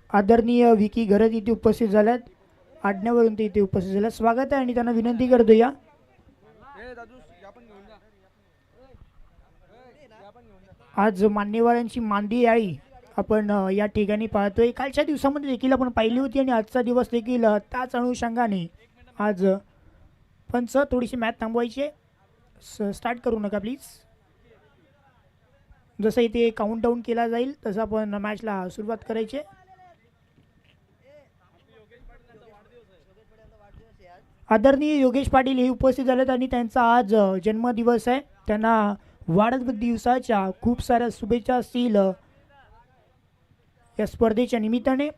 आदरणीय विकी गरज इथे उपस्थित झाल्यात, आडण्यावरून ते इथे उपस्थित झाल्यात. स्वागत आहे आणि त्यांना विनंती करतो या आज मान्यवरांची मांदी याळी आपण या ठिकाणी पाहतोय. कालच्या दिवसामध्ये देखील आपण पाहिली होती आणि आजचा दिवस देखील त्याच अनुषंगाने आज पंच थोडीशी मॅच थांबवायची. स्टार्ट करू नका प्लीज. जसं इथे काउंट डाऊन केला जाईल तसं आपण मॅचला सुरुवात करायची. आदरणीय योगेश पाटील हे उपस्थित झालेत आणि त्यांचा आज जन्मदिवस आहे. त्यांना वाढदिवसाच्या खूप साऱ्या शुभेच्छा असतील या स्पर्धेच्या निमित्ताने.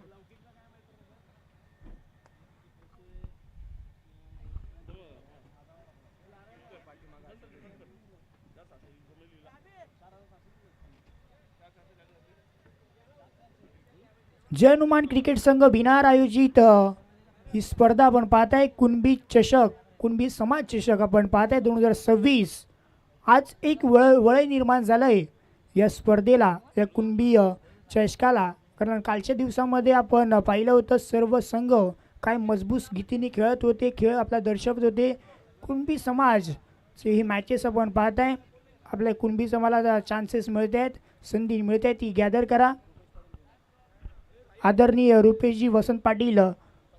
जय हनुमान क्रिकेट संघ बिनार आयोजित ही स्पर्धा आपण पाहताय. कुणबी चषक, कुणबी समाज चषक आपण पाहताय 2026. आज एक वळय निर्माण झालंय या स्पर्धेला, या कुणबी चषकाला. कारण कालच्या दिवसामध्ये आपण पाहिलं होतं सर्व संघ काय मजबूत गतीने खेळत होते, खेळ आपला दर्शवत होते. कुणबी समाजचे ही मॅचेस आपण पाहताय. आपल्या कुणबी समाजाला चान्सेस मिळत आहेत, संधी मिळत आहे, ती गॅदर करा. आदरणीय रुपेशजी वसंत पाटील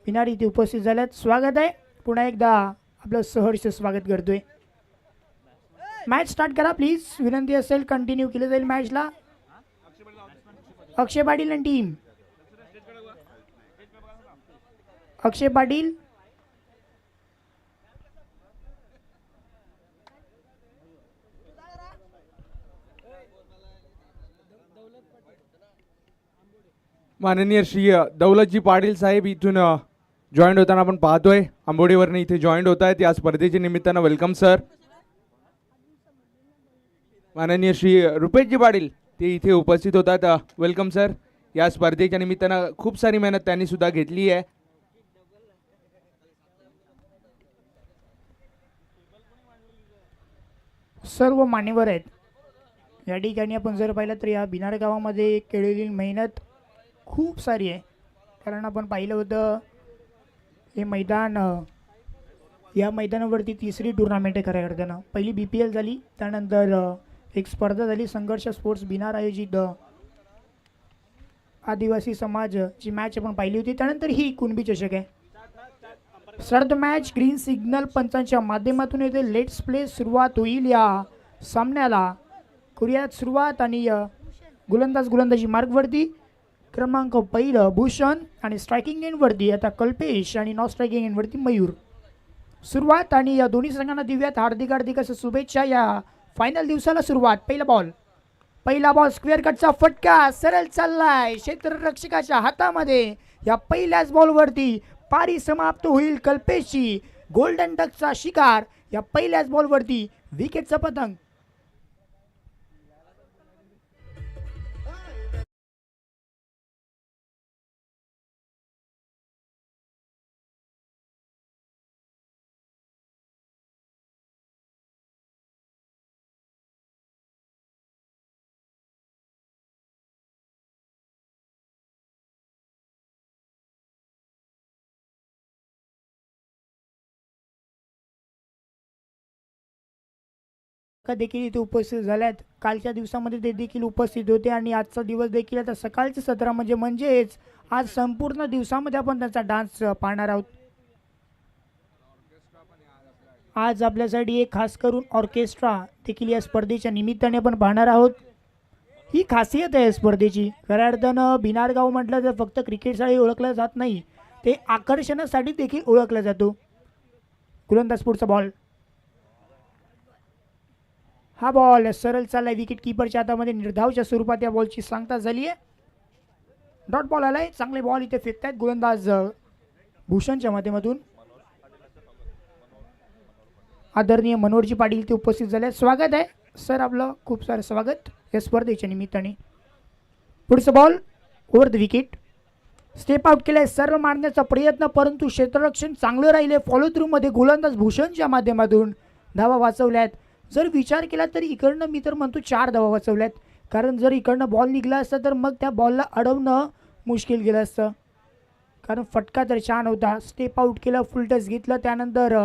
बिनार इथे उपस्थित झाल्यात. स्वागत आहे. पुन्हा एकदा आपलं सहर्ष स्वागत करतोय. मॅच स्टार्ट करा प्लीज. विनंती असेल कंटिन्यू केलं जाईल मॅचला. अक्षय पाटील आणि टीम. अक्षय पाटील, माननीय श्री दौलतजी पाटील साहेब इथून जॉईंट होताना आपण पाहतोय. आंबोडीवरनं इथे जॉईंट होत आहेत या स्पर्धेच्या निमित्तानं. Welcome sir. माननीय श्री रुपेशजी पाटील ते इथे उपस्थित होतात. Welcome sir. या स्पर्धेच्या निमित्तानं खूप सारी मेहनत त्यांनी सुद्धा घेतली आहे. सर्व मान्यवर आहेत या ठिकाणी. आपण जर पाहिलं तर या बिनार गावामध्ये केलेली मेहनत खूप सारी आहे. कारण आपण पाहिलं होतं हे मैदान, या मैदानावरती तिसरी टुर्नामेंट आहे खऱ्या अर्थानं. पहिली BPL झाली, त्यानंतर एक स्पर्धा झाली संघर्ष स्पोर्ट्स बिनार आयोजित आदिवासी समाजची मॅच आपण पाहिली होती. त्यानंतर ही कुणबी चषक आहे. Start match. ग्रीन सिग्नल पंचांच्या माध्यमातून येथे लेट्स प्ले सुरुवात होईल या सामन्याला. करूयात सुरुवात. आणि गोलंदाजी मार्गवरती क्रमांक पहिलं भूषण आणि स्ट्रायकिंग एंडवरती आता कल्पेश आणि नॉन स्ट्रायकिंग एंडवरती मयूर. सुरुवात आणि या दोन्ही संघांना देऊयात हार्दिक हार्दिक असं शुभेच्छा या फायनल दिवसाला सुरुवात. पहिला बॉल स्क्वेअर कटचा फटका सरळ चाललाय क्षेत्ररक्षकाच्या हातामध्ये. या पहिल्याच बॉलवरती पारी समाप्त होईल कल्पेशची. गोल्डन डकचा शिकार या पहिल्याच बॉलवरती. विकेटचा पतंग. देखील इथे उपस्थित झाल्यात. कालच्या दिवसामध्ये ते देखील उपस्थित होते आणि आजचा दिवस देखील आता सकाळचे 17 म्हणजेच आज संपूर्ण दिवसामध्ये आपण त्यांचा डान्स पाहणार आहोत. आज आपल्यासाठी एक खास करून ऑर्केस्ट्रा देखील या स्पर्धेच्या निमित्ताने आपण पाहणार आहोत. ही खासियत आहे स्पर्धेची. खऱ्या अर्थानं बिनार गाव म्हटलं तर फक्त क्रिकेटसाठी ओळखलं जात नाही, ते आकर्षणासाठी देखील ओळखला जातो. गोलंदाज पुढचा बॉल. हा बॉल सरळ चाललाय विकेट कीपरच्या हातामध्ये. निर्धावच्या स्वरूपात या बॉलची सांगता झाली आहे. डॉट बॉल आलाय. चांगले बॉल इथे फेकतायत गोलंदाज भूषणच्या माध्यमातून. आदरणीय मनोहरजी पाटील ते उपस्थित झाले. स्वागत आहे सर, आपलं खूप सारं स्वागत या स्पर्धेच्या निमित्ताने. पुढचा ball over the wicket. Step out केलाय. सरळ मारण्याचा प्रयत्न, परंतु क्षेत्ररक्षण चांगलं राहिले. फॉलो थ्रू मध्ये गोलंदाज भूषणच्या माध्यमातून धावा वाचवल्यात. जर विचार केला तर इकडनं मी तर म्हणतो 4 धावा वाचवल्यात. कारण जर इकडनं बॉल निघला असता तर मग त्या बॉलला अडवणं मुश्किल गेलं असतं. कारण फटका तर छान होता, स्टेप आउट केलं, फुल टच घेतलं, त्यानंतर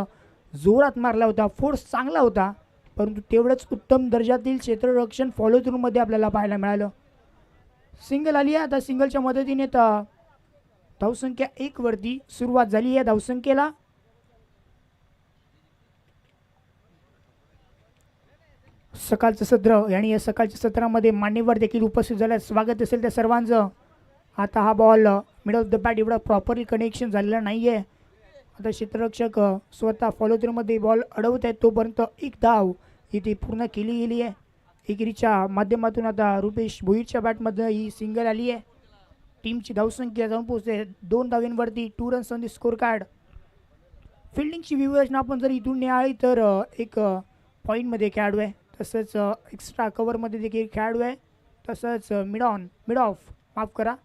जोरात मारला होता, फोर्स चांगला होता, परंतु तेवढंच उत्तम दर्जातील क्षेत्ररक्षण फॉलो थ्रूमध्ये आपल्याला पाहायला मिळालं. सिंगल आली आहे. आता सिंगलच्या मदतीने धावसंख्या 1 वरती सुरुवात झाली आहे धावसंख्येला. सकाळचं सत्र आणि या सकाळच्या सत्रामध्ये मान्यवर देखील उपस्थित झाल्यास स्वागत असेल त्या सर्वांचं. आता हा ball mid of the bat एवढा प्रॉपरली कनेक्शन झालेला नाही आहे. आता क्षेत्ररक्षक स्वतः फॉलो थ्रूमध्ये बॉल अडवत आहेत, तोपर्यंत एक धाव इथे पूर्ण केली गेली आहे. एकेरीच्या माध्यमातून आता रुपेश भोईरच्या बॅटमध्ये ही सिंगल आली आहे. टीमची धावसंख्या जाऊन पोहोचते 2 धावांवरती, 2 runs on the score card. फिल्डिंगची व्यूहरचना आपण जर इथून निहाळली तर एक पॉईंटमध्ये खेळाडू आहे, तसंच एक्स्ट्रा कव्हरमध्ये देखील खेळाडू आहे, तसंच मिड ऑफ माफ करा,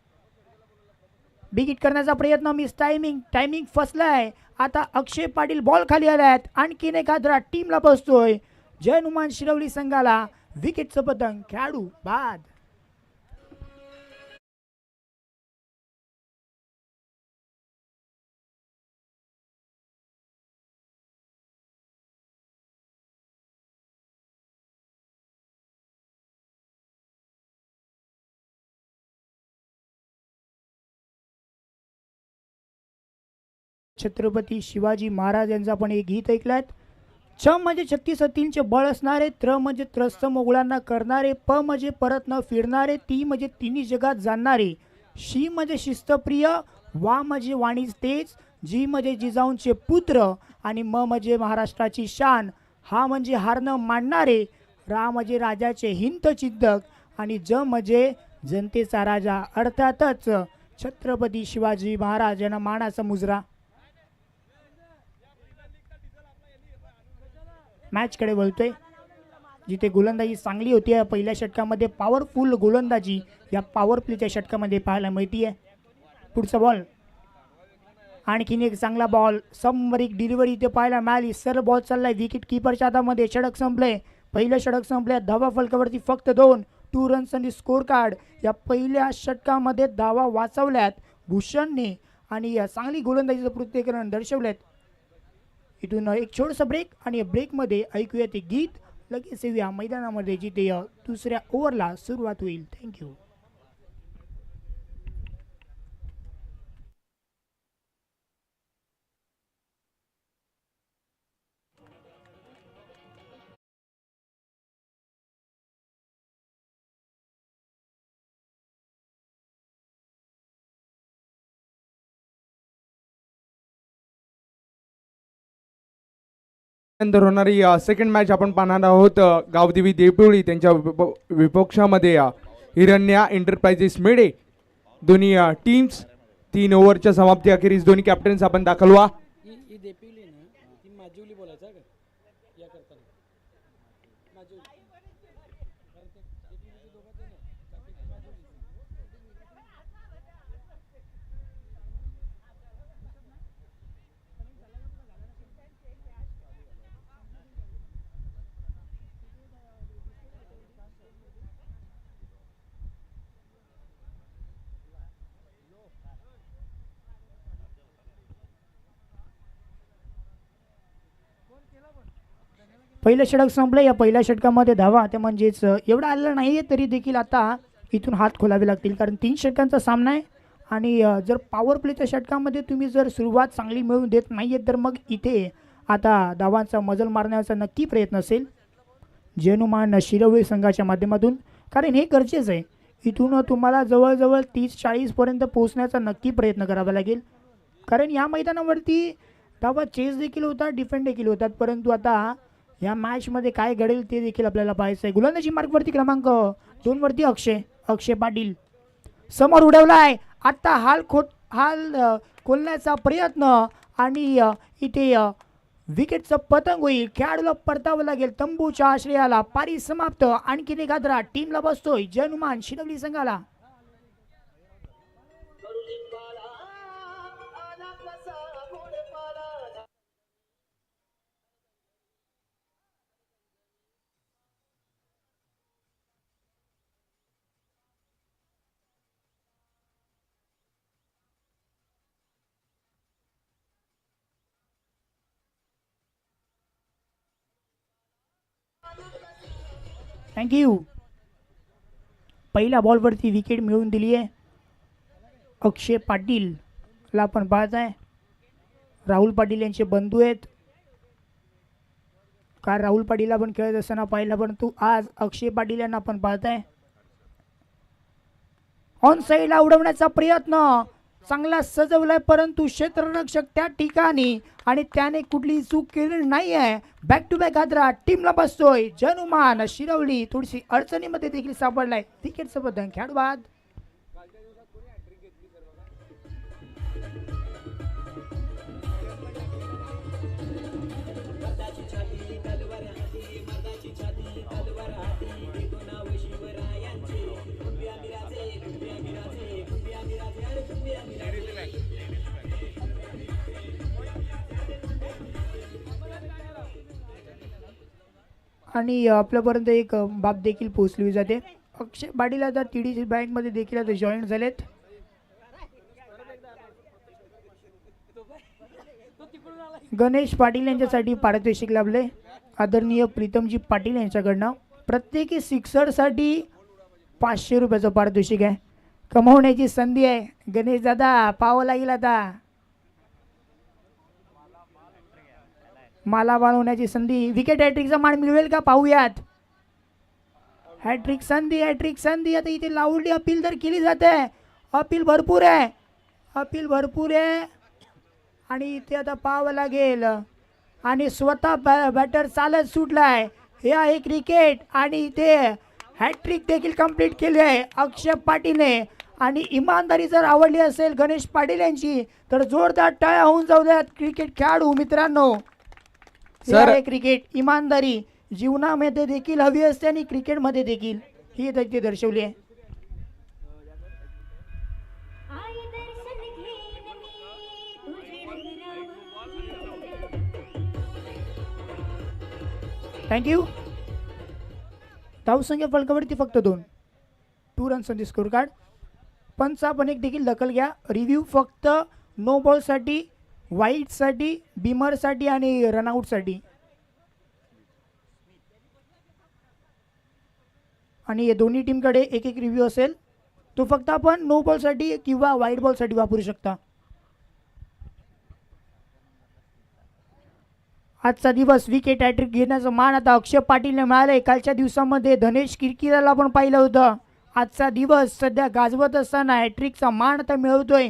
बिग हिट करण्याचा प्रयत्न, मिस टायमिंग फसला आहे. आता अक्षय पाटील बॉल खाली आले आहेत, आणखीन एक हादरा टीमला बसतोय. जय हनुमान शिरवली संघाला विकेटचं पतंग, खेळाडू बाद. छत्रपती शिवाजी महाराज यांचा पण एक गीत ऐकलात. छ म्हणजे 36 तीनचे बळ असणारे, त्र म्हणजे त्रस्त मोगलांना करणारे, प म्हणजे परत न फिरणारे, ती म्हणजे तिन्ही जगात जाणणारे, शी म्हणजे शिस्तप्रिय, वा म्हणजे वाणीच तेज, जी म्हणजे जिजाऊंचे पुत्र, आणि म म्हणजे महाराष्ट्राची शान, हा म्हणजे हार न मांडणारे, रा म्हणजे राजाचे हिंत चिंतक, आणि ज म्हणजे जनतेचा राजा, अर्थातच छत्रपती शिवाजी महाराज यांना मानाचा मुजरा. मॅचकडे बोलतोय, जिथे गोलंदाजी चांगली होती या पहिल्या षटकामध्ये, पॉवरफुल गोलंदाजी या पॉवर प्लेच्या षटकामध्ये पाहायला मिळते आहे. पुढचा बॉल, आणखीन एक चांगला बॉल, समरिक डिलिव्हरी इथे पाहायला मिळाली. सर बॉल चाललाय विकेट किपरच्या हातामध्ये. षटक संपले, पहिलं षटक संपले, धावा फलकावरती फक्त 2, 2 रन्स आणि स्कोर कार्ड. या पहिल्या षटकामध्ये धावा वाचवल्यात भूषणने आणि चांगली गोलंदाजीचं पृथ्वीकरण दर्शवल्यात. इथून एक छोटसा ब्रेक, आणि या ब्रेकमध्ये ऐकूया ते गीत, लगेच येऊया मैदानामध्ये जिथे दुसऱ्या ओव्हरला सुरुवात होईल. थँक्यू. नंतर होणारी सेकंड मॅच आपण पाहणार आहोत. गावदेवी देवपिवळी त्यांच्या विपक्षामध्ये हिरण्या एंटरप्राइजेस मेडे. दोन्ही टीम्स 3 ओव्हरच्या समाप्ती अखेरीस दोन्ही कॅप्टन्स आपण दाखल व्हा. पहिलं षटक संपलं. या पहिल्या षटकामध्ये धावा ते म्हणजेच एवढं आलेलं नाही आहे, तरी देखील आता इथून हात खोलावे लागतील, कारण 3 षटकांचा सामना आहे. आणि जर पॉवर प्लेच्या षटकामध्ये तुम्ही जर सुरुवात चांगली मिळवून देत नाही आहे, तर मग इथे आता धावांचा मजल मारण्याचा नक्की प्रयत्न असेल जेनुमान शिरवळी संघाच्या माध्यमातून, कारण हे गरजेचं आहे. इथून तुम्हाला जवळजवळ 30-40 पर्यंत पोहोचण्याचा नक्की प्रयत्न करावा लागेल, कारण या मैदानावरती धावा चेस देखील होतात, डिफेंड देखील होतात, परंतु आता या मॅचमध्ये काय घडेल ते देखील आपल्याला पाहायचं आहे. गोलंदाजी मार्कवरती क्रमांक 2 वरती अक्षय पाटील समोर उडवलाय. आता हाल खोलण्याचा प्रयत्न, आणि इथे विकेटचं पतंग होईल. खेळाडूला परतावं लागेल तंबूच्या आश्रयाला. पारी समाप्त. आणखीन एक हादरा टीमला बसतोय जय हनुमान शिरवली संघाला. थँक्यू. पहिल्या बॉलवरती विकेट मिळवून दिली आहे अक्षय पाटीलला आपण पाहत आहे. राहुल पाटील यांचे बंधू आहेत. काल राहुल पाटीलला पण खेळत असताना पाहिला, परंतु आज अक्षय पाटील यांना आपण पाहत आहे. ऑन साईडला उडवण्याचा प्रयत्न चांगला सजवलाय, परंतु क्षेत्ररक्षक त्या ठिकाणी आणि त्याने कुठली चूक केली नाही आहे. बॅक टू बॅक हादरा टीमला बसतोय. जनुमान शिरवली थोडीशी अडचणीमध्ये देखील सापडलाय. विकेट सोबत खेळाडू बाद. आणि आपल्यापर्यंत एक बाब देखील पोहोचली जाते. अक्षय पाटील आता TDC बँकमध्ये देखील आता जॉईन झालेत. गणेश पाटील यांच्यासाठी पारितोषिक लाभले आदरणीय प्रीतमजी पाटील यांच्याकडनं. प्रत्येकी सिक्सरसाठी 500 रुपयाचं पारितोषिक आहे. कमवण्याची संधी आहे. गणेश दादा पाहावं लागेल आता. माला वाढवण्याची संधी. विकेट हॅट्रिकचा मान मिळवेल का पाहूयात. हॅट्रिक संधी, हॅट्रिक संधी. आता इथे लावली अपील तर केली जाते. अपील भरपूर आहे, अपील भरपूर आहे आणि इथे आता पाहावं लागेल. आणि स्वतः बॅटर चालत सुटलाय. हे आहे क्रिकेट आणि इथे हॅट्रिक देखील कंप्लीट केली आहे अक्षय पाटीलने. आणि इमानदारी जर आवडली असेल गणेश पाटील यांची तर जोरदार टाळ्या होऊन जाऊ द्यात क्रिकेट खेळाडू मित्रांनो. सर क्रिकेट इमानदारी जीवनामध्ये देखील हवी असते आणि क्रिकेटमध्ये देखील ही ते दर्शवली आहे. थँक्यू. धावसंख्या फलकावरती फक्त 2 runs on the score card. पंच आपण एक देखील दखल घ्या. रिव्ह्यू फक्त नो बॉलसाठी, वाईटसाठी, बिमरसाठी आणि रनआउटसाठी. आणि या दोन्ही टीमकडे एक एक रिव्ह्यू असेल. तो फक्त आपण नो बॉलसाठी किंवा वाईट बॉलसाठी वापरू शकता. आजचा दिवस विकेट हॅट्रिक घेण्याचं मान आता अक्षय पाटीलने मिळाले. कालच्या दिवसामध्ये धनेश किरकिराला आपण पाहिलं होतं. आजचा दिवस सध्या गाजवत असताना हॅट्रिकचा मान आता मिळवतोय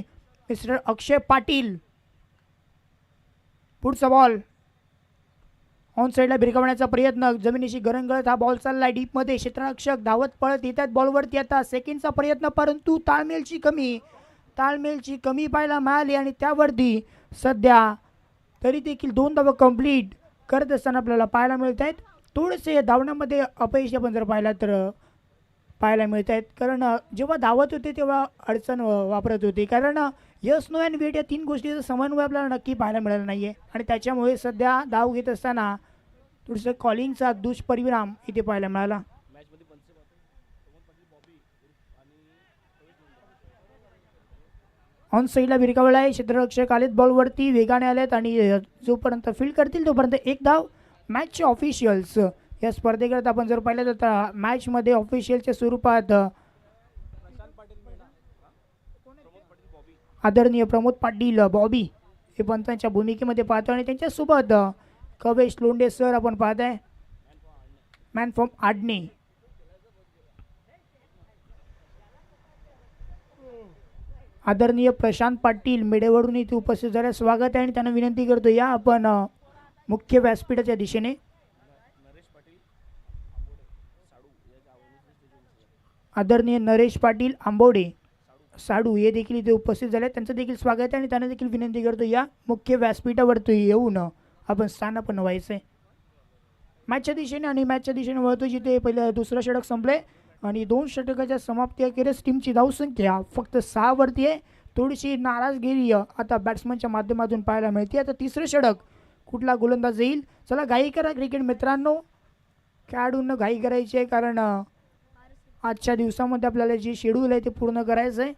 मिस्टर अक्षय पाटील. पुढचा बॉल ऑन साईडला भिरकावण्याचा प्रयत्न. जमिनीशी गरंगळत हा बॉल चाललाय डीपमध्ये. क्षेत्ररक्षक धावत पळत येतात बॉलवरती. आता सेकंडचा प्रयत्न, परंतु ताळमेलची कमी पाहायला मिळाली आणि त्यावरती सध्या तरी देखील 2 धावा कंप्लीट करत असताना आपल्याला पाहायला मिळत आहेत. थोडेसे धावण्यामध्ये अपयश आपण जर पाहिला तर पाहायला मिळत आहेत. कारण जेव्हा धावत होते तेव्हा अडचण वापरत होते. कारण यस नो अँड वेट या 3 गोष्टीचा समन्वय आपल्याला नक्की पाहायला मिळाला नाही आहे. आणि त्याच्यामुळे सध्या धाव घेत असताना थोडंसं कॉलिंगचा दुष्परिणाम इथे पाहायला मिळाला. ऑन साईडला भिरकावला आहे. क्षेत्ररक्षक आलेत बॉलवरती, वेगाने आलेत आणि जोपर्यंत फील्ड करतील तोपर्यंत 1 धाव. मॅचचे ऑफिशियल्स या स्पर्धेकरता आपण जर पाहिलं तर मॅचमध्ये ऑफिशियलच्या स्वरूपात आदरणीय प्रमोद पाटील बॉबी हे पंचांच्या भूमिकेमध्ये पाहतो आणि त्यांच्यासोबत कवेश लोंढे सर आपण पाहत आहे. मॅन फ्रॉम आडणे. आदरणीय प्रशांत पाटील मेडेवरून इथे उपस्थित झाल्यास स्वागत आहे आणि त्यांना विनंती करतो या आपण मुख्य व्यासपीठाच्या दिशेने. आदरणीय नरेश पाटील आंबोडे साडू हे देखील इथे उपस्थित झाले. त्यांचं देखील स्वागत आहे आणि त्यांना देखील विनंती करतो या मुख्य व्यासपीठावरती येऊन आपण स्थानापन्न व्हायचं आहे मॅचच्या दिशेने. आणि मॅचच्या दिशेने वळतो जिथे पहिलं 2रं षटक संपले आणि 2 षटकाच्या समाप्ती अखेरीस टीमची धावसंख्या फक्त 6 वरती आहे. थोडीशी नाराजगिरी आता बॅट्समनच्या माध्यमातून पाहायला मिळते. आता 3रं षटक कुठला गोलंदाज येईल. चला घाई करा क्रिकेट मित्रांनो. खेळाडूंना घाई करायची आहे कारण आजच्या दिवसामध्ये आपल्याला जे शेड्यूल आहे ते पूर्ण करायचं आहे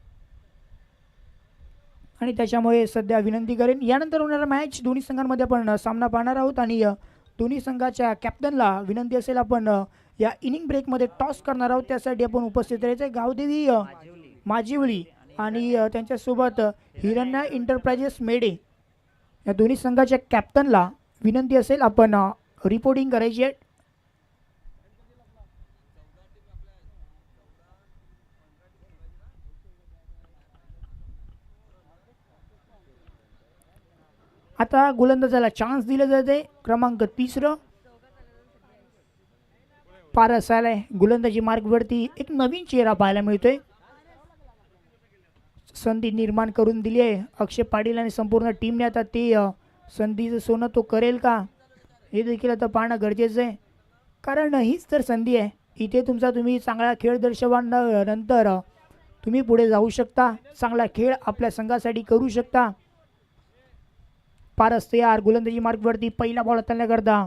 आणि त्याच्यामुळे सध्या विनंती करेन. यानंतर होणारा मॅच दोन्ही संघांमध्ये आपण सामना पाहणार आहोत आणि दोन्ही संघाच्या कॅप्टनला विनंती असेल आपण या इनिंग ब्रेकमध्ये टॉस करणार आहोत. त्यासाठी आपण उपस्थित राहायचं गावदेवी माजिवली आणि त्यांच्यासोबत हिरण्या इंटरप्राइजेस मेडे या दोन्ही संघाच्या कॅप्टनला विनंती असेल आपण रिपोर्टिंग करायची आहे. आता गोलंदाजाला चान्स दिले जाते. क्रमांक 3 पारस आलाय. गोलंदाजी मार्गवरती एक नवीन चेहरा पाहायला मिळतोय. संधी निर्माण करून दिली आहे अक्षय पाटील आणि संपूर्ण टीमने. आता ते संधीचं सोनं तो करेल का हे देखील आता पाहणं गरजेचं आहे, कारण हीच तर संधी आहे. इथे तुम्ही चांगला खेळ दर्शवल्यानंतर तुम्ही पुढे जाऊ शकता, चांगला खेळ आपल्या संघासाठी करू शकता. पारस तयार. गोलंदाजी मार्गवरती पहिला बॉल हाताळण्याकरता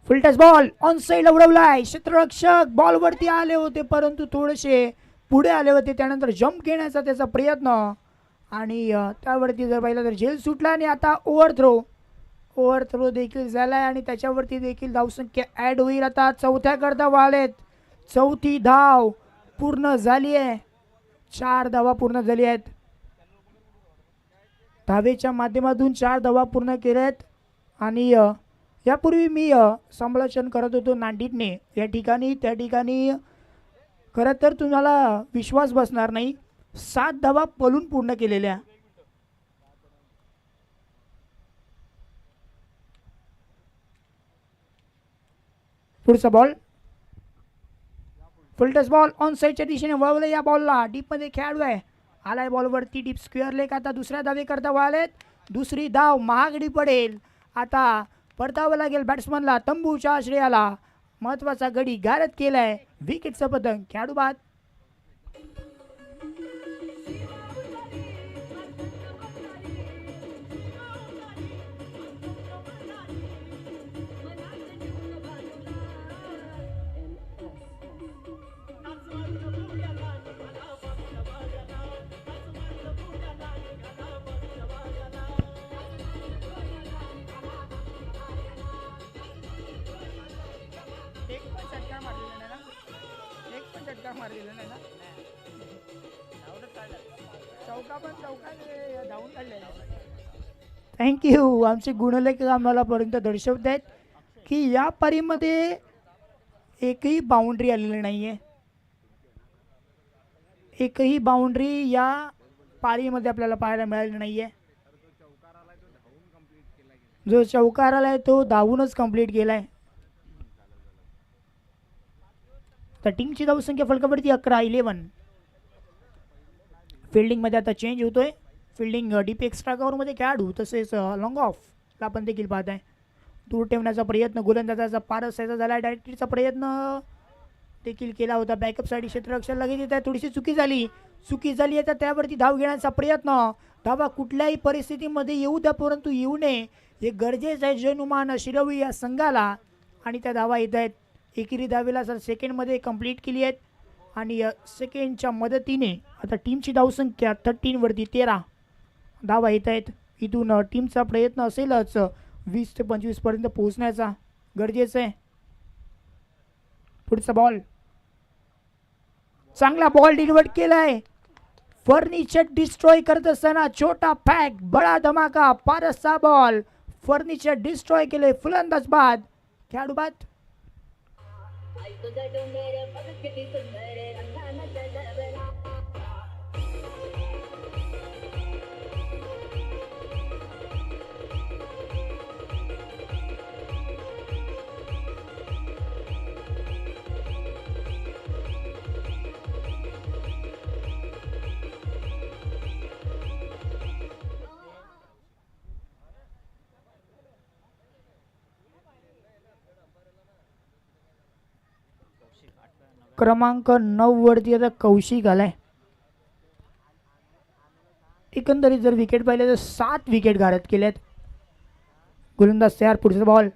full touch ball on side उडवलाय. क्षेत्ररक्षक बॉलवरती आले होते परंतु थोडेसे पुढे आले होते. त्यानंतर जंप घेण्याचा त्याचा प्रयत्न आणि त्यावरती जर पाहिलं तर झेल सुटला आणि आता ओव्हर थ्रो देखील झालाय आणि त्याच्यावरती देखील धावसंख्या ॲड होईल. आता चौथ्या करता वालेत. चौथी धाव पूर्ण झाली आहे. 4 धावा पूर्ण झाली आहेत. धावेच्या माध्यमातून 4 धावा पूर्ण केल्या आहेत. आणि यापूर्वी मी संभाषण करत होतो नांदीटने या ठिकाणी. त्या ठिकाणी खरं तर तुम्हाला विश्वास बसणार नाही, 7 धावा पळून पूर्ण केलेल्या. पुढचा ball full touch ball on साइडच्या दिशेने वळवलं. या बॉलला डीपमध्ये खेळाडू आहे. आलाय बॉलवरती डीप स्क्वेअर लेग. आता दुसऱ्या धावे करता वळालेत. दुसरी धाव महागडी पडेल. आता परतावं लागेल बॅट्समनला. तंबूच्या आश्रयाला महत्वाचा गडी गारद केलाय. विकेटचा पतंग खेळाडू बाद. थँक्यू. आमचे गुणलेखक आम्हाला पर्यंत दर्शवत आहेत की या पारीमध्ये एकही बाउंड्री आलेली नाही आहे. एकही बाउंड्री या पारीमध्ये आपल्याला पाहायला मिळाली नाही आहे. जो चौकार आलाय तो धावूनच कंप्लीट केलाय. तर टीमची धावसंख्या फलकावरती 11. फिल्डिंगमध्ये आता चेंज होतोय. फिल्डिंग डीप एक्स्ट्रा कव्हरमध्ये खेळाडू तसेच लॉंग ऑफला पण देखील पाहत आहे. दूर ठेवण्याचा प्रयत्न गोलंदाजाचा पारस याचा झाला. डायरेक्टरीचा प्रयत्न देखील केला होता. बॅकअपसाठी क्षेत्ररक्षण लगेच येत आहे. थोडीशी चुकी झाली आहे तर त्यावरती धाव घेण्याचा प्रयत्न. धावा कुठल्याही परिस्थितीमध्ये येऊ द्या परंतु येऊ नये हे गरजेचं आहे जनुमान शिरवी या संघाला. आणि त्या धावा येत आहेत. एकेरी धावेला सर सेकंडमध्ये कंप्लीट केली आहेत आणि सेकंडच्या मदतीने आता टीमची धावसंख्या 13 13 धावा येत आहेत. इथून टीमचा प्रयत्न असेलच 20 ते 25 पर्यंत पोहोचण्याचा गरजेचं आहे. पुढचा बॉल चांगला बॉल डिलिव्हर केलाय. फर्निचर डिस्ट्रॉय करत असताना छोटा पॅक बडा धमाका. पारसचा बॉल फर्निचर डिस्ट्रॉय केले. फुलंदाज बाद खेळाडू बाद. क्रमांक 9 वरती आता कौशिक आलाय. एकंदरीत जर विकेट पाहिले तर 7 विकेट गारद केल्यात. गोलंदाज तयार. पुढचा बॉल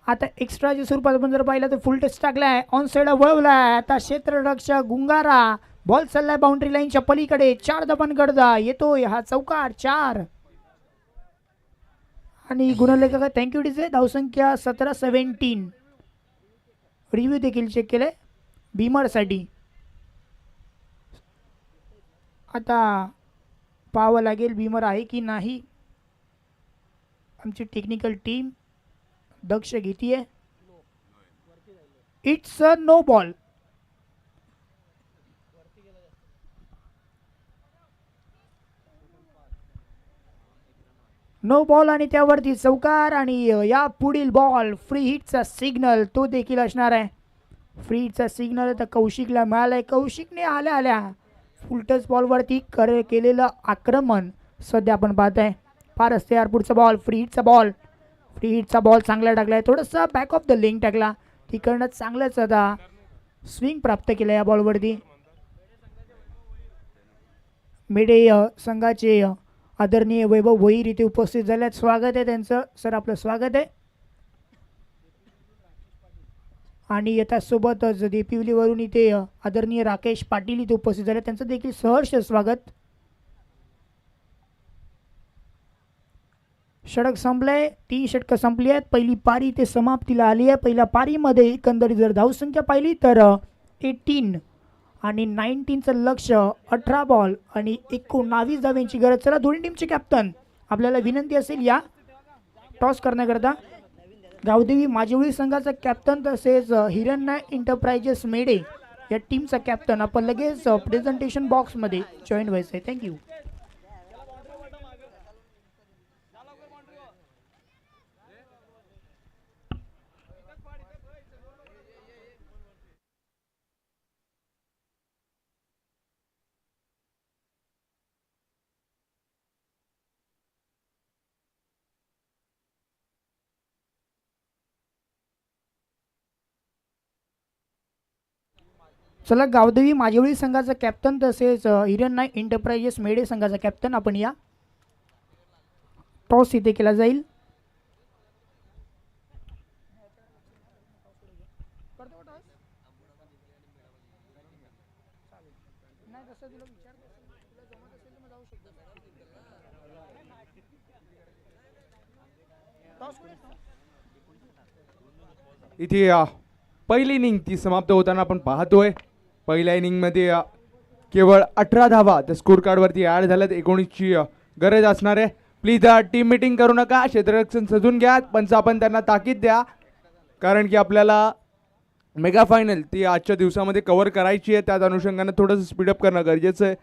आता एक्स्ट्राच्या स्वरूपात आपण जर पाहिलं तर फुल टच टाकलाय. ऑन साइड वळवलाय. आता क्षेत्ररक्षक गुंगारा. बॉल चाललाय बाउंड्री लाईनच्या पलीकडे. 4 धावांकरता येतोय हा चौकार. 4 आणि गुणलेखक थँक्यू डीजे. धावसंख्या 17-17. रिव्ह्यू देखील चेक केले भीमरसाठी. आता पाहावं लागेल भीमर आहे की नाही. आमची टेक्निकल टीम दक्ष घेतीये. It's a no ball. No ball आणि त्यावरती चौकार आणि या पुढील बॉल फ्री हिटचा सिग्नल तो देखील असणार आहे. फ्री हिटचा सिग्नल आता कौशिकला मिळालाय. कौशिकने आल्या आल्या फुलटच बॉलवरती केलेलं आक्रमण सध्या आपण पाहत आहे. फारच तयार पुढचा बॉल फ्री हिटचा बॉल. फ्री हिटचा बॉल चांगला टाकलाय. थोडंसं बॅक ऑफ द लेग टाकला. तिकडनं चांगलंच आता स्विंग प्राप्त केलं या बॉलवरती. मेडे संघाचे आदरणीय वैभव भोईर इथे उपस्थित झाल्यात. स्वागत आहे त्यांचं. सर आपलं स्वागत आहे. आणि येत्या सोबतच देपिवलीवरून इथे आदरणीय राकेश पाटील इथे उपस्थित झाले. त्यांचं देखील सहर्ष स्वागत. षटक संपलंय. 3 षटकं संपली आहेत. पहिली पारी इथे समाप्तीला आली आहे. पहिल्या पारीमध्ये एकंदरीत जर धावसंख्या पाहिली तर 18 आणि 19चं लक्ष 18 बॉल आणि 19 धाव्यांची गरज. चला दोन्ही टीमचे कॅप्टन आपल्याला विनंती असेल या टॉस करण्याकरता. गावदेवी माजिवळी संघाचा कॅप्टन तसेच हिरण्य एंटरप्राइजेस मेडे या टीमचा कॅप्टन आपण लगेच प्रेझेंटेशन बॉक्समध्ये जॉईन व्हायचं आहे. थँक्यू. चला गावदेवी माजिवळी संघाचा कॅप्टन तसेच हिरण्य एंटरप्राइजेस मेडे संघाचा कॅप्टन आपण या. टॉस इथे केला जाईल. इथे पहिली इनिंग ती समाप्त होताना आपण पाहतोय. पहिल्या इनिंगमध्ये केवळ 18 धावा त्या स्कोर कार्डवरती ॲड झाल्यात. 19ची गरज असणार आहे. प्लीज टीम मीटिंग करू नका. क्षेत्ररक्षण सजून घ्या. पंच आपण त्यांना ताकीद द्या कारण की आपल्याला मेगा फायनल ती आजच्या दिवसामध्ये कव्हर करायची आहे. त्याच अनुषंगाने थोडंसं स्पीडअप करणं गरजेचं आहे.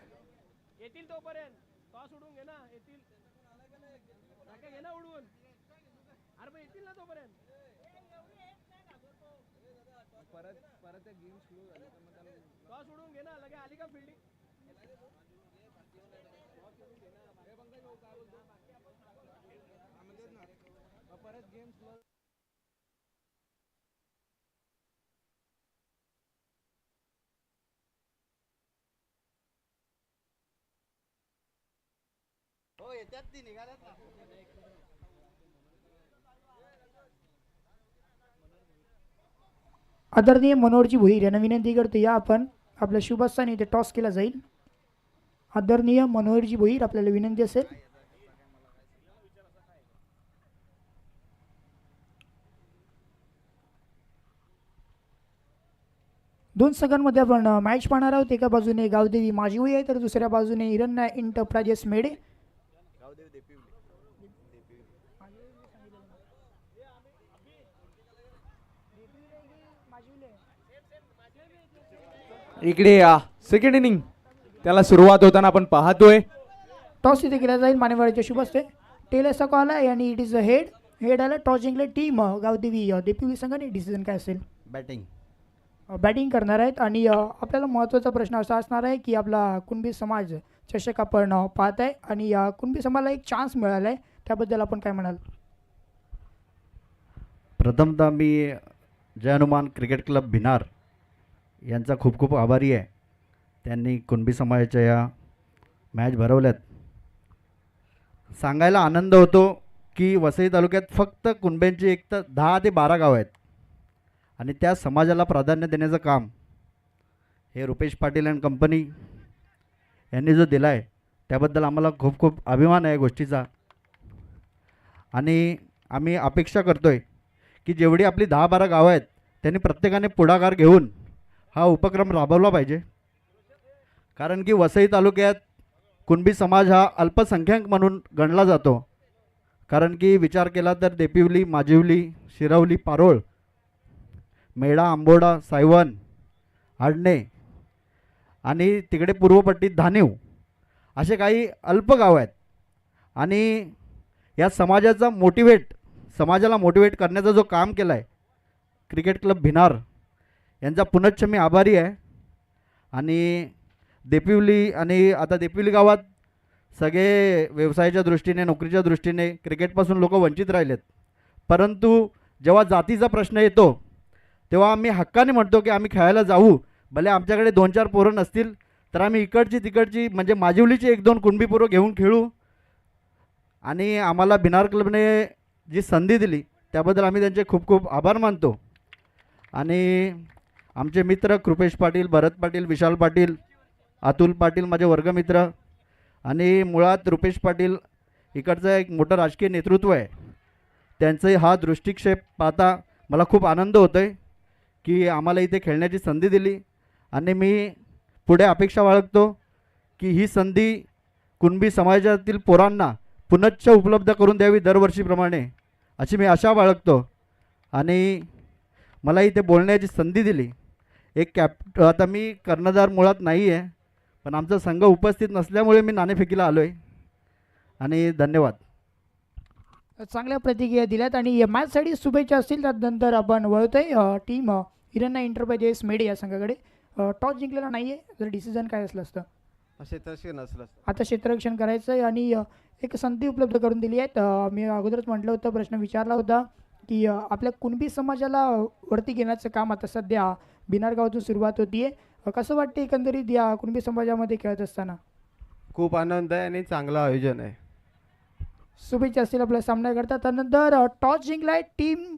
आदरणीय मनोहरजी भोईर यांना विनंती करतो या आपण आपल्या शुभस्थानी इथे टॉस केला जाईल. आदरणीय मनोहरजी भोईर आपल्याला विनंती असेल. दोन संघांमध्ये आपण मॅच पाहणार आहोत. एका बाजूने गावदेवी माजिवळी आहे तर दुसऱ्या बाजूने हिरण्य एंटरप्राइजेस मेडे. इकडे सेकंड इनिंग त्याला सुरुवात होताना आपण पाहतोय. टॉस इथे केला जाईल. मानेवाडीच्या शुभ असते. टेलचा कॉल आहे आणि इट इज अ हेड आला. टॉस जिंकले टीम गावदेवी देपिवली संघाने. डिसिजन काय असेल? बॅटिंग करणार आहेत. आणि आपल्याला महत्त्वाचा प्रश्न असा असणार आहे की आपला कुणबी समाज चषक आपण पाहत आहे आणि कुणबी समाजाला एक चान्स मिळाला आहे. त्याबद्दल आपण काय म्हणाल? प्रथमतः मी जय हनुमान क्रिकेट क्लब भिनार यांचा खूप खूप आभारी आहे. त्यांनी कुणबी समाजाच्या या मॅच भरवल्यात. सांगायला आनंद होतो की वसई तालुक्यात फक्त कुणब्यांची एक तर 10 ते 12 गावं आहेत आणि त्या समाजाला प्राधान्य देण्याचं काम हे रुपेश पाटील अँड कंपनी यांनी जो दिला आहे त्याबद्दल आम्हाला खूप खूप अभिमान आहे या गोष्टीचा. आणि आम्ही अपेक्षा करतो आहे की जेवढी आपली 10-12 गावं आहेत त्यांनी प्रत्येकाने पुढाकार घेऊन हा उपक्रम राबवला पाहिजे. कारण की वसई तालुक्यात कुणबी समाज हा अल्पसंख्याक म्हणून गणला जातो. कारण की विचार केला तर देपिवली, माजिवली, शिरवली, पारोळ, मेढा, आंबोडा, सायवन, आडणे आणि तिकडे पूर्वपट्टीत धानिव असे काही अल्प गावं आहेत. आणि या समाजाला मोटिवेट करण्याचा जो काम केला आहे क्रिकेट क्लब भिनार यांचा पुनश्च मी आभारी आहे. आणि आता देपिवली गावात सगळे व्यवसायाच्या दृष्टीने, नोकरीच्या दृष्टीने क्रिकेटपासून लोक वंचित राहिलेत. परंतु जेव्हा जातीचा प्रश्न येतो तेव्हा आम्ही हक्काने म्हणतो की आम्ही खेळायला जाऊ. भले आमच्याकडे 2-4 पोरं नसतील तर आम्ही इकडची तिकडची म्हणजे माजिवलीची 1-2 कुणबी पोरं घेऊन खेळू. आणि आम्हाला भिनार क्लबने जी संधी दिली त्याबद्दल आम्ही त्यांचे खूप खूप आभार मानतो. आणि आमचे मित्र कृपेश पाटील, भरत पाटील, विशाल पाटील, अतुल पाटील माझे वर्गमित्र आणि मुळात रुपेश पाटील इकडचं एक मोठं राजकीय नेतृत्व आहे. त्यांचं हा दृष्टिक्षेप पाहता मला खूप आनंद होतो आहे की आम्हाला इथे खेळण्याची संधी दिली. आणि मी पुढे अपेक्षा बाळगतो की ही संधी कुणबी समाजातील पोरांना पुनश्च उपलब्ध करून द्यावी दरवर्षीप्रमाणे अशी मी आशा बाळगतो. आणि मला इथे बोलण्याची संधी दिली. आता मी कर्णधार मुळात नाही आहे, पण आमचा संघ उपस्थित नसल्यामुळे मी नाणेफेकीला आलो आहे. आणि धन्यवाद. चांगल्या प्रतिक्रिया दिल्यात आणि मॅचसाठी शुभेच्छा असतील. त्यानंतर आपण वळतोय टीम हिरण्या एंटरप्राइजेस मेडे या संघाकडे. टॉस जिंकलेला नाही आहे, जर डिसिजन काय असलं असतं क्षेत्ररक्षण असलं आता क्षेत्ररक्षण करायचं आहे आणि एक संधी उपलब्ध करून दिली आहेत. मी अगोदरच म्हटलं होतं, प्रश्न विचारला होता की आपल्या कुणबी समाजाला वरती घेण्याचं काम आता सध्या भिनार गावातून सुरुवात होती आहे. कसं वाटतं एकंदरीत या कुणबी समाजामध्ये खेळत असताना? खूप आनंद आहे आणि चांगलं आयोजन आहे. शुभेच्छा असतील आपल्या सामन्याकरता. त्यानंतर टॉस जिंकलाय टीम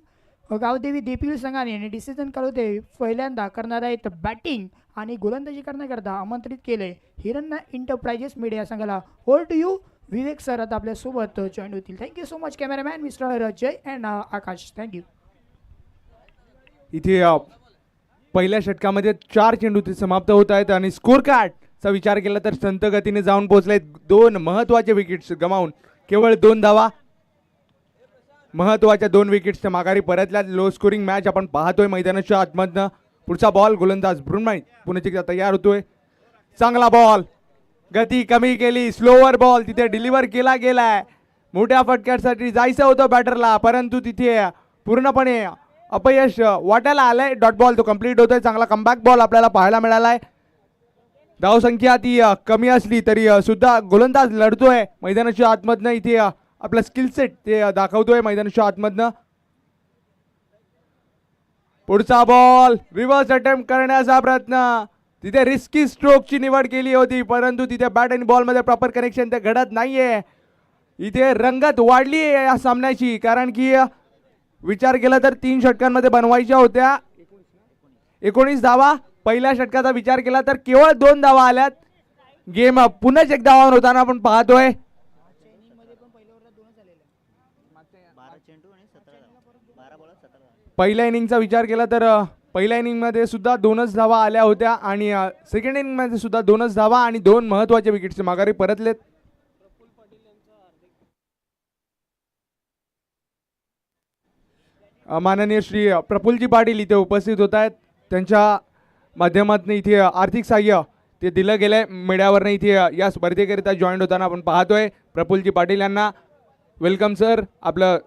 गावदेवी देपिवली संघाने आणि डिसिजन कळवते पहिल्यांदा करणार आहेत बॅटिंग आणि गोलंदाजी करण्याकरता आमंत्रित केले हिरण्या एंटरप्राइजेस मीडिया संघाला. Over to you Vivek sir, आता आपल्यासोबत जॉईन होतील. Thank you so much cameraman mister Jay and Akash. Thank you. इथे पहिल्या षटकामध्ये 4 चेंडू ते समाप्त होत आहेत आणि स्कोर कार्डचा विचार केला तर संत गतीने जाऊन पोहोचले. 2 महत्त्वाचे विकेट्स गमावून केवळ 2 धावा, महत्त्वाच्या 2 विकेट्सच्या माघारी परतल्या. लो स्कोरिंग मॅच आपण पाहतोय मैदानाच्या आतमधनं. पुढचा बॉल गोलंदाज ब्रुनमाई पुन्हा तयार होतोय. चांगला बॉल, गती कमी केली, स्लोवर बॉल तिथे डिलिव्हर केला गेलाय. मोठ्या फटक्यासाठी जायचं होतं बॅटरला, परंतु तिथे पूर्णपणे अपयश वाटायला आलंय. डॉट बॉल तो कंप्लीट होतोय. चांगला कमबॅक बॉल आपल्याला पाहायला मिळालाय. धावसंख्या ती कमी असली तरी सुद्धा गोलंदाज लढतोय मैदानाच्या आतमधनं. इथे आपला स्किल सेट ते दाखवतोय मैदानाच्या आतमधनं. पुढचा बॉल, रिव्हर्स अटेम्प्ट करण्याचा प्रयत्न. तिथे रिस्की स्ट्रोकची निवड केली होती, परंतु तिथे बॅट आणि बॉलमध्ये प्रॉपर कनेक्शन ते घडत नाहीये. इथे रंगत वाढली आहे या सामन्याची, कारण की विचार केला तर 3 षटकांमध्ये बनवायच्या होत्या 19 धावा. पहिल्या षटकाचा विचार केला तर केवळ 2 धावा आल्यात. गेम पुन्हा एक धावावर होताना आपण पाहतोय. पहिल्या इनिंगचा विचार केला तर पहिल्या इनिंगमध्ये सुद्धा 2च धावा आल्या होत्या आणि सेकंड इनिंगमध्ये सुद्धा 2च धावा आणि 2 महत्त्वाचे विकेट्स माघारी परतलेत. माननीय श्री प्रफुल्लजी पाटील इथे उपस्थित होत आहेत. त्यांच्या माध्यमातून इथे आर्थिक सहाय्य ते दिलं गेलंय. मीडियावरनं इथे या स्पर्धेकरिता जॉईन होताना आपण पाहतोय. प्रफुल्लजी पाटील यांना वेलकम सर, आपलं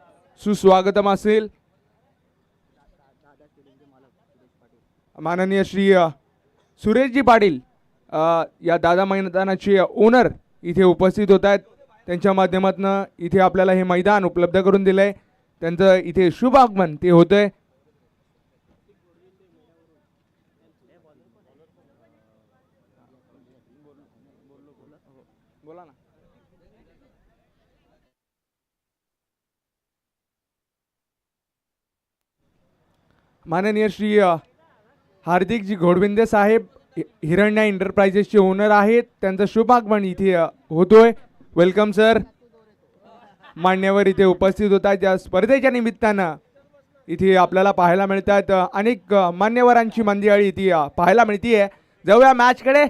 सुस्वागतम असेल. माननीय श्री सुरेशजी पाटील या दादा मैदानाचे ओनर इथे उपस्थित होत आहेत. त्यांच्या माध्यमातून इथे आपल्याला हे मैदान उपलब्ध करून दिलंय. त्यांचं इथे शुभ आगमन ते होतंय. बोला ना. माननीय श्री हार्दिकजी घोडविंदे साहेब हिरण्या एंटरप्राइजेसचे ओनर आहेत. त्यांचं शुभ आगमन इथे होतोय. Welcome sir. मान्यवर इथे उपस्थित होतात. या स्पर्धेच्या निमित्तानं इथे आपल्याला पाहायला मिळतात अनेक मान्यवरांची मंडळी इथे पाहायला मिळतीये. जाऊया मॅचकडे.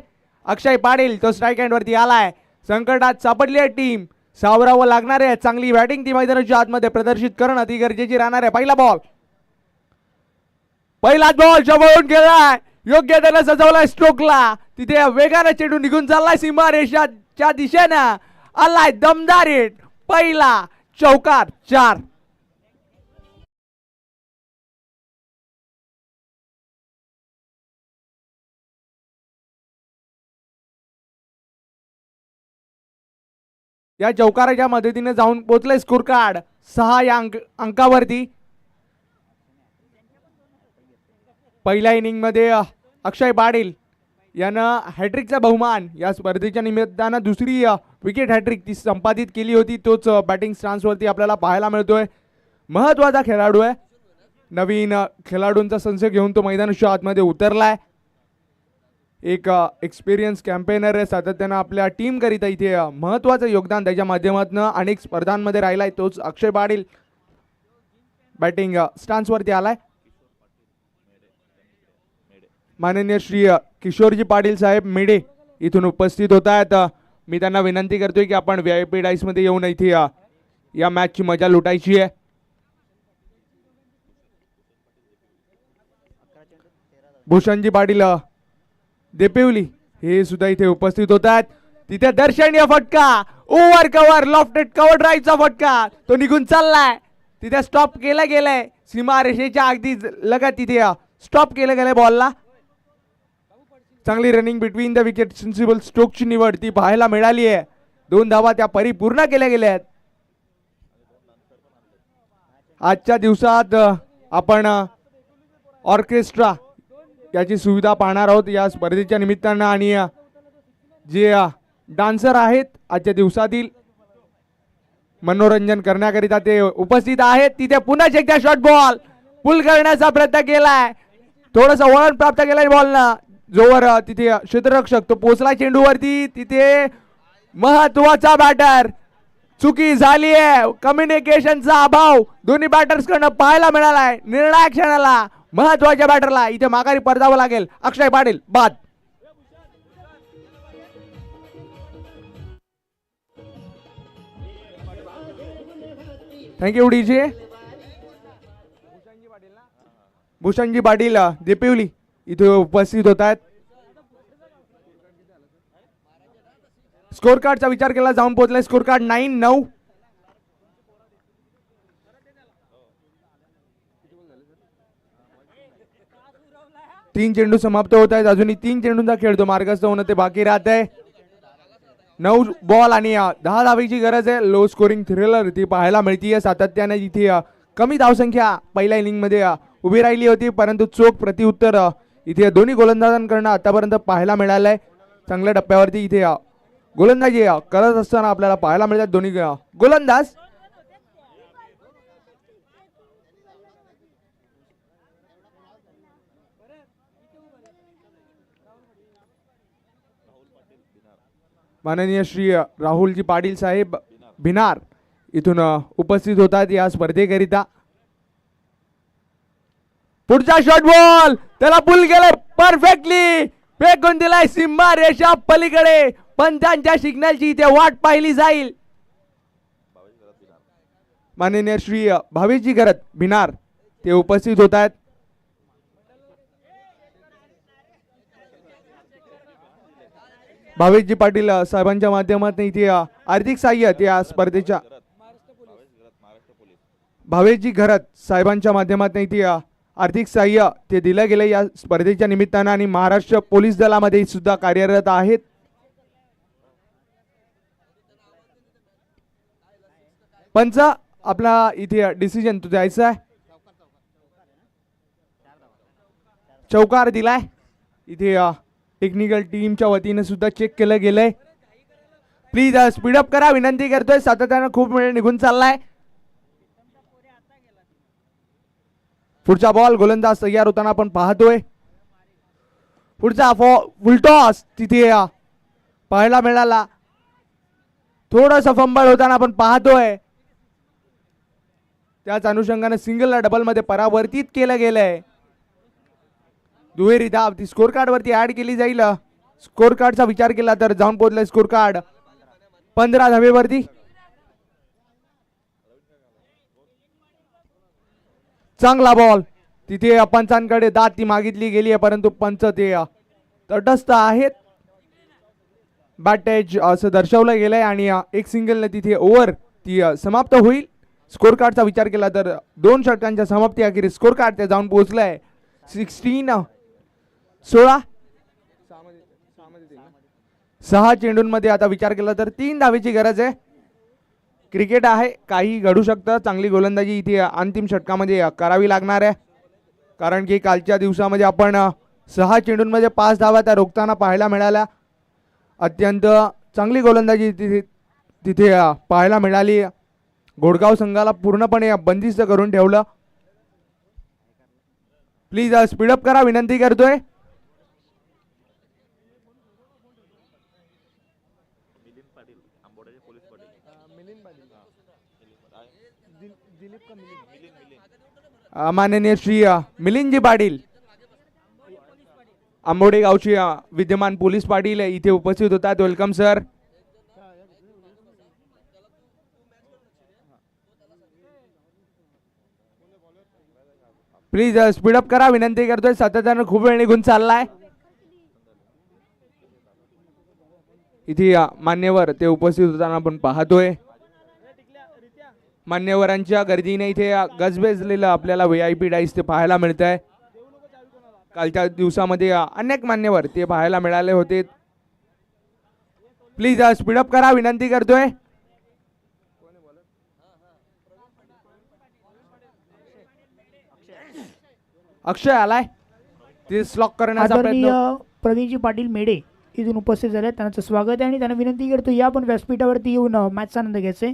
अक्षय पाटील तो स्ट्राईक एंडवरती आलाय. संकटात सापडली आहे टीम. सावरावं लागणार आहे. चांगली बॅटिंग ती मैदानाच्या आतमध्ये प्रदर्शित करणं ती गरजेची राहणार आहे. पहिला बॉल जवळून गेलाय. योग्य त्याला सजवलाय स्ट्रोकला. तिथे वेगाने चेंडू निघून चाललाय सीमारेषाच्या दिशेनं. आलाय दमदार हिट. पहिला चौकार 4. या चौकाराच्या मदतीने जाऊन पोहोचले स्कोर कार्ड 6 या अंकावरती. पहिल्या इनिंग मध्ये अक्षय पाटील यानं हॅट्रिकचा बहुमान या स्पर्धेच्या निमित्तानं दुसरी विकेट हॅट्रिक ती संपादित केली होती. तोच बॅटिंग स्टान्सवरती आपल्याला पाहायला मिळतोय. महत्वाचा खेळाडू आहे. नवीन खेळाडूंचा संच घेऊन तो मैदानाच्या आतमध्ये उतरलाय. एक एक्सपिरियन्स कॅम्पेनर आहे. सातत्यानं आपल्या टीम करिता इथे महत्वाचं योगदान त्याच्या माध्यमातून अनेक स्पर्धांमध्ये राहिलाय. तोच अक्षय पाटील बॅटिंग स्टान्सवरती आलाय. माननीय श्री किशोरजी पाटील साहेब मेडे इथून उपस्थित होत आहेत. मी त्यांना विनंती करतोय की आपण VIP डाईस मध्ये येऊन इथे या मॅचची मजा लुटायची आहे. भूषणजी पाटील देपिवली हे सुद्धा इथे उपस्थित होत आहेत. तिथे दर्शनीय फटका. ओव्हर कव्हर लॉफ्टेड कव्हर ड्राईव्हचा फटका तो निघून चाललाय. तिथे स्टॉप केलं गेलंय. सीमारेषेच्या अगदी लगत तिथे स्टॉप केलं गेलंय बॉलला. चांगली running between the wicket sensible स्ट्रोकची निवड ती पाहायला मिळाली आहे. 2 धावा त्या परिपूर्ण केल्या गेल्या आहेत. आजच्या दिवसात आपण ऑर्केस्ट्रा याची सुविधा पाहणार आहोत या स्पर्धेच्या निमित्तानं. आणि जे डान्सर आहेत आजच्या दिवसातील मनोरंजन करण्याकरिता ते उपस्थित आहेत. तिथे पुन्हा एकदा शॉर्ट बॉल पुल करण्याचा प्रयत्न केलाय. थोडस वळण प्राप्त केलंय बॉलनं. जोवर तिथे क्षेत्ररक्षक तो पोचला चेंडूवरती. तिथे महत्वाचा बॅटर चुकी झाली आहे. कम्युनिकेशनचा अभाव दोन्ही बॅटर्स कडनं पाहायला मिळालाय. निर्णायक क्षणाला महत्वाच्या बॅटरला इथे माघारी परतावं लागेल. अक्षय पाटील बाद. Thank you DJ. भूषणजी पाटील देपिवली इथे उपस्थित होत आहेत. स्कोर कार्डचा विचार केला जाऊन पोहोचलाय. Score card 9-9. तीन चेंडू समाप्त होत आहेत. अजूनही 3 चेंडूंचा खेळ तो मार्गस्थ होणं ते बाकी राहत आहे. 9 बॉल आणि 10 धावेची गरज आहे. लो स्कोरिंग थ्रिलर ती पाहायला मिळतीये. सातत्याने इथे कमी धावसंख्या पहिल्या इनिंग मध्ये उभी राहिली होती. परंतु चोख प्रत्युत्तर इथे दोन्ही गोलंदाजांकडनं आतापर्यंत पाहायला मिळालंय. चांगल्या टप्प्यावरती इथे गोलंदाजी करत असताना आपल्याला पाहायला मिळतात दोन्ही गोलंदाज. माननीय श्री राहुलजी पाटील साहेब भिनार इथून उपस्थित होतात या स्पर्धेकरिता. पुढचा शॉट बॉल त्याला पुल केलाय परफेक्टली. फेकून दिलाय सीमा रेषा पलीकडे. पंचांच्या सिग्नलची इथे वाट पाहिली जाईल. माननीय श्री भावेशजी घरत भिनार ते उपस्थित होत आहेत. भावेशजी पाटील साहेबांच्या माध्यमातून इथे आर्थिक सहाय्य या स्पर्धेच्या भावेशजी घरत साहेबांच्या माध्यमातून इथे आर्थिक सहाय्य ते दिलं गेलं या स्पर्धेच्या निमित्तानं. आणि महाराष्ट्र पोलीस दलामध्ये सुद्धा कार्यरत आहेत. पंच आपला इथे डिसिजन तो द्यायचा आहे. चौकार दिलाय. इथे टेक्निकल टीमच्या वतीने सुद्धा चेक केलं गेलंय. प्लीज स्पीडअप करा विनंती करतोय. सातत्यानं खूप वेळ निघून चाललाय. पुढचा बॉल गोलंदाज तयार होताना आपण पाहतोय. पुढचा फुलटॉस तिथे पाहायला मिळाला. थोडंसं फंबल होताना आपण पाहतोय. त्याच अनुषंगाने सिंगलला डबलमध्ये परावर्तित केलं गेलंय. दुहेरी धाव ती स्कोर कार्ड वरती ऍड केली जाईल. स्कोर कार्डचा विचार केला तर जाऊन पोहोचलाय स्कोर कार्ड 15 धावेवरती. चांगला बॉल तिथे पंचांकडे दाद ती मागितली गेली आहे, परंतु पंच ते तटस्थ आहेत. बॅटेज असं दर्शवलं गेलंय आणि एक सिंगलने तिथे ओव्हर ती समाप्त होईल. स्कोर कार्डचा विचार केला तर 2 षटकांच्या समाप्ती अखेरीस स्कोर कार्ड ते जाऊन पोहोचलंय 16. 6 चेंडूंमध्ये आता विचार केला तर 3 धावेची गरज आहे. क्रिकेट आहे, काही घडू शकतं. चांगली गोलंदाजी इथे अंतिम षटकामध्ये करावी लागणार आहे, कारण की कालच्या दिवसामध्ये आपण 6 चेंडूंमध्ये 5 धावा त्या रोखताना पाहायला मिळाल्या. अत्यंत चांगली गोलंदाजी तिथे पाहायला मिळाली. घोडगाव संघाला पूर्णपणे बंदिस्त करून ठेवलं. प्लीज स्पीडअप करा विनंती करतोय. माननीय श्री मिलिंदजी पाटील आंबोडे गावची विद्यमान पोलीस पाटील इथे उपस्थित होतात. Welcome sir. प्लीज स्पीडअप करा विनंती करतोय. सातत्यानं खूप वेळ निघून चाललाय. इथे मान्यवर ते उपस्थित होताना आपण पाहतोय. मान्यवरांच्या गर्दीने इथे गजबजलेलं आपल्याला VIP डाईस ते पाहायला मिळत आहे. कालच्या दिवसामध्ये अनेक मान्यवर ते पाहायला मिळाले होते. प्लीज स्पीडअप करा विनंती करतोय. अक्षय आलाय ते स्लॉक करण्याचा आदरणीय प्रयत्न. प्रवीणजी पाटील मेडे इथून उपस्थित झाले, त्यांचं स्वागत आहे आणि त्यांना विनंती करतो या पण व्यासपीठावरती येऊन मॅचचा आनंद घ्यायचे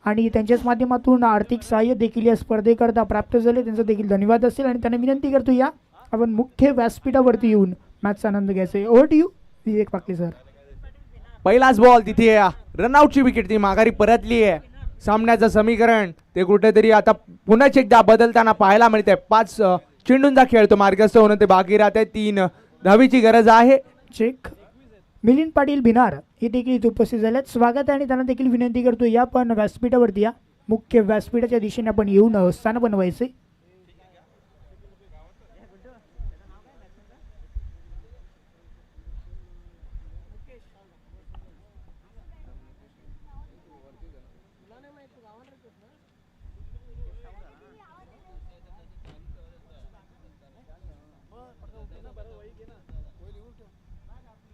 आणि त्यांच्याच माध्यमातून आर्थिक सहाय्य देखील या स्पर्धेकरता प्राप्त झाले, त्यांचा देखील धन्यवाद असेल आणि त्यांना विनंती करतो या आपण मुख्य व्यासपीठावरती येऊन मॅचचा आनंद घ्यायचे. Over to you Vivek Pakle sir. पहिलाच बॉल तिथे रनआउटची विकेट ती माघारी परतली आहे. सामन्याचं समीकरण ते कुठेतरी आता पुन्हा एकदा बदलताना पाहायला मिळते. 5 चेंडूंचा खेळ तो मार्गस्थ होणं ते बाकी राहते. 3 धावीची गरज आहे. चेक मिलिंद पाटील भिनार हे देखील इथे उपस्थित झालेत, स्वागत आहे आणि त्यांना देखील विनंती करतो या पण व्यासपीठावरती या मुख्य व्यासपीठाच्या दिशेने आपण येऊन स्थान बनवायचे.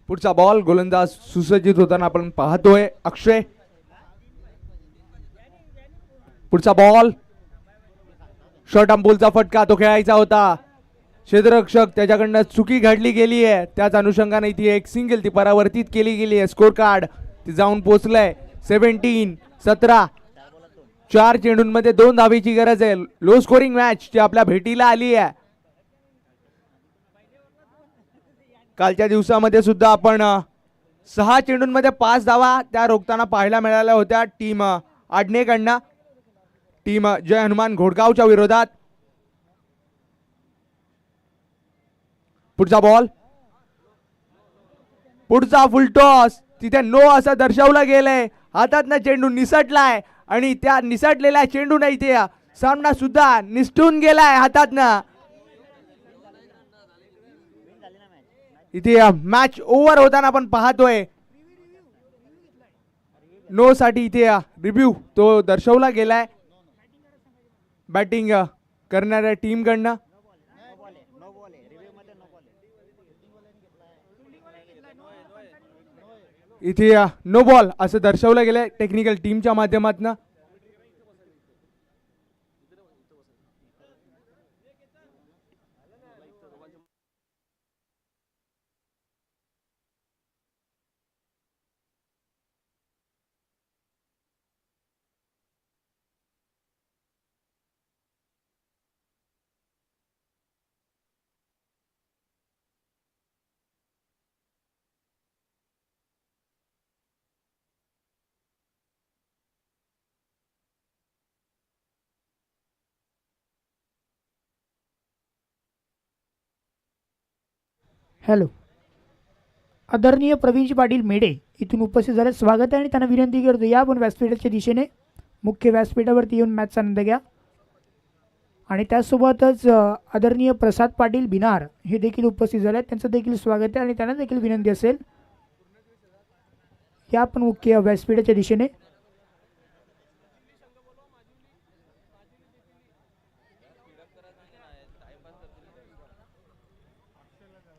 पुढचा बॉल गोलंदाज सुसज्जित होताना आपण पाहतोय. अक्षय पुढचा बॉल शॉर्ट अंपोलचा फटका तो खेळायचा होता. क्षेत्ररक्षक त्याच्याकडनं चुकी घडली गेली आहे, त्याच अनुषंगाने इथे एक सिंगल ती परावर्तित केली गेली आहे. स्कोर कार्ड ती जाऊन पोहोचलंय 17. 4 चेंडूंमध्ये 2 धावेची गरज आहे. लो स्कोरिंग मॅच ची आपल्या भेटीला आली आहे. कालच्या दिवसामध्ये सुद्धा आपण 6 चेंडूंमध्ये 5 धावा त्या रोखताना पाहायला मिळाल्या होत्या टीम आडणेकडनं, टीम जय हनुमान घोडगावच्या विरोधात. पुढचा बॉल पुढचा फुलटॉस तिथे नो असं दर्शवलं गेलंय. हातातनं चेंडू निसटलाय आणि त्या निसटलेल्या चेंडून इथे सामना सुद्धा निसटून गेलाय हातातनं. इथे मॅच ओव्हर होताना आपण पाहतोय. नो साठी इथे रिव्ह्यू तो दर्शवला गेलाय बॅटिंग करणाऱ्या टीम कडनं. इथे नो बॉल असं दर्शवलं गेलंय टेक्निकल टीमच्या माध्यमातून. हॅलो. आदरणीय प्रवीणजी पाटील मेडे इथून उपस्थित झाले, स्वागत आहे आणि त्यांना विनंती करतो या आपण व्यासपीठाच्या दिशेने मुख्य व्यासपीठावरती येऊन मॅचचा आनंद घ्या. आणि त्यासोबतच आदरणीय प्रसाद पाटील बिनार हे देखील उपस्थित झाले आहेत, त्यांचं देखील स्वागत आहे आणि त्यांना देखील विनंती असेल या आपण मुख्य व्यासपीठाच्या दिशेने.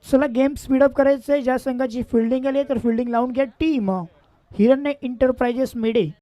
चला गेम स्पीडअप करायचं आहे. ज्या संघाची फिल्डिंग आली तर फिल्डिंग लावून घ्या. टीम हिरण्य इंटरप्राइजेस मेडे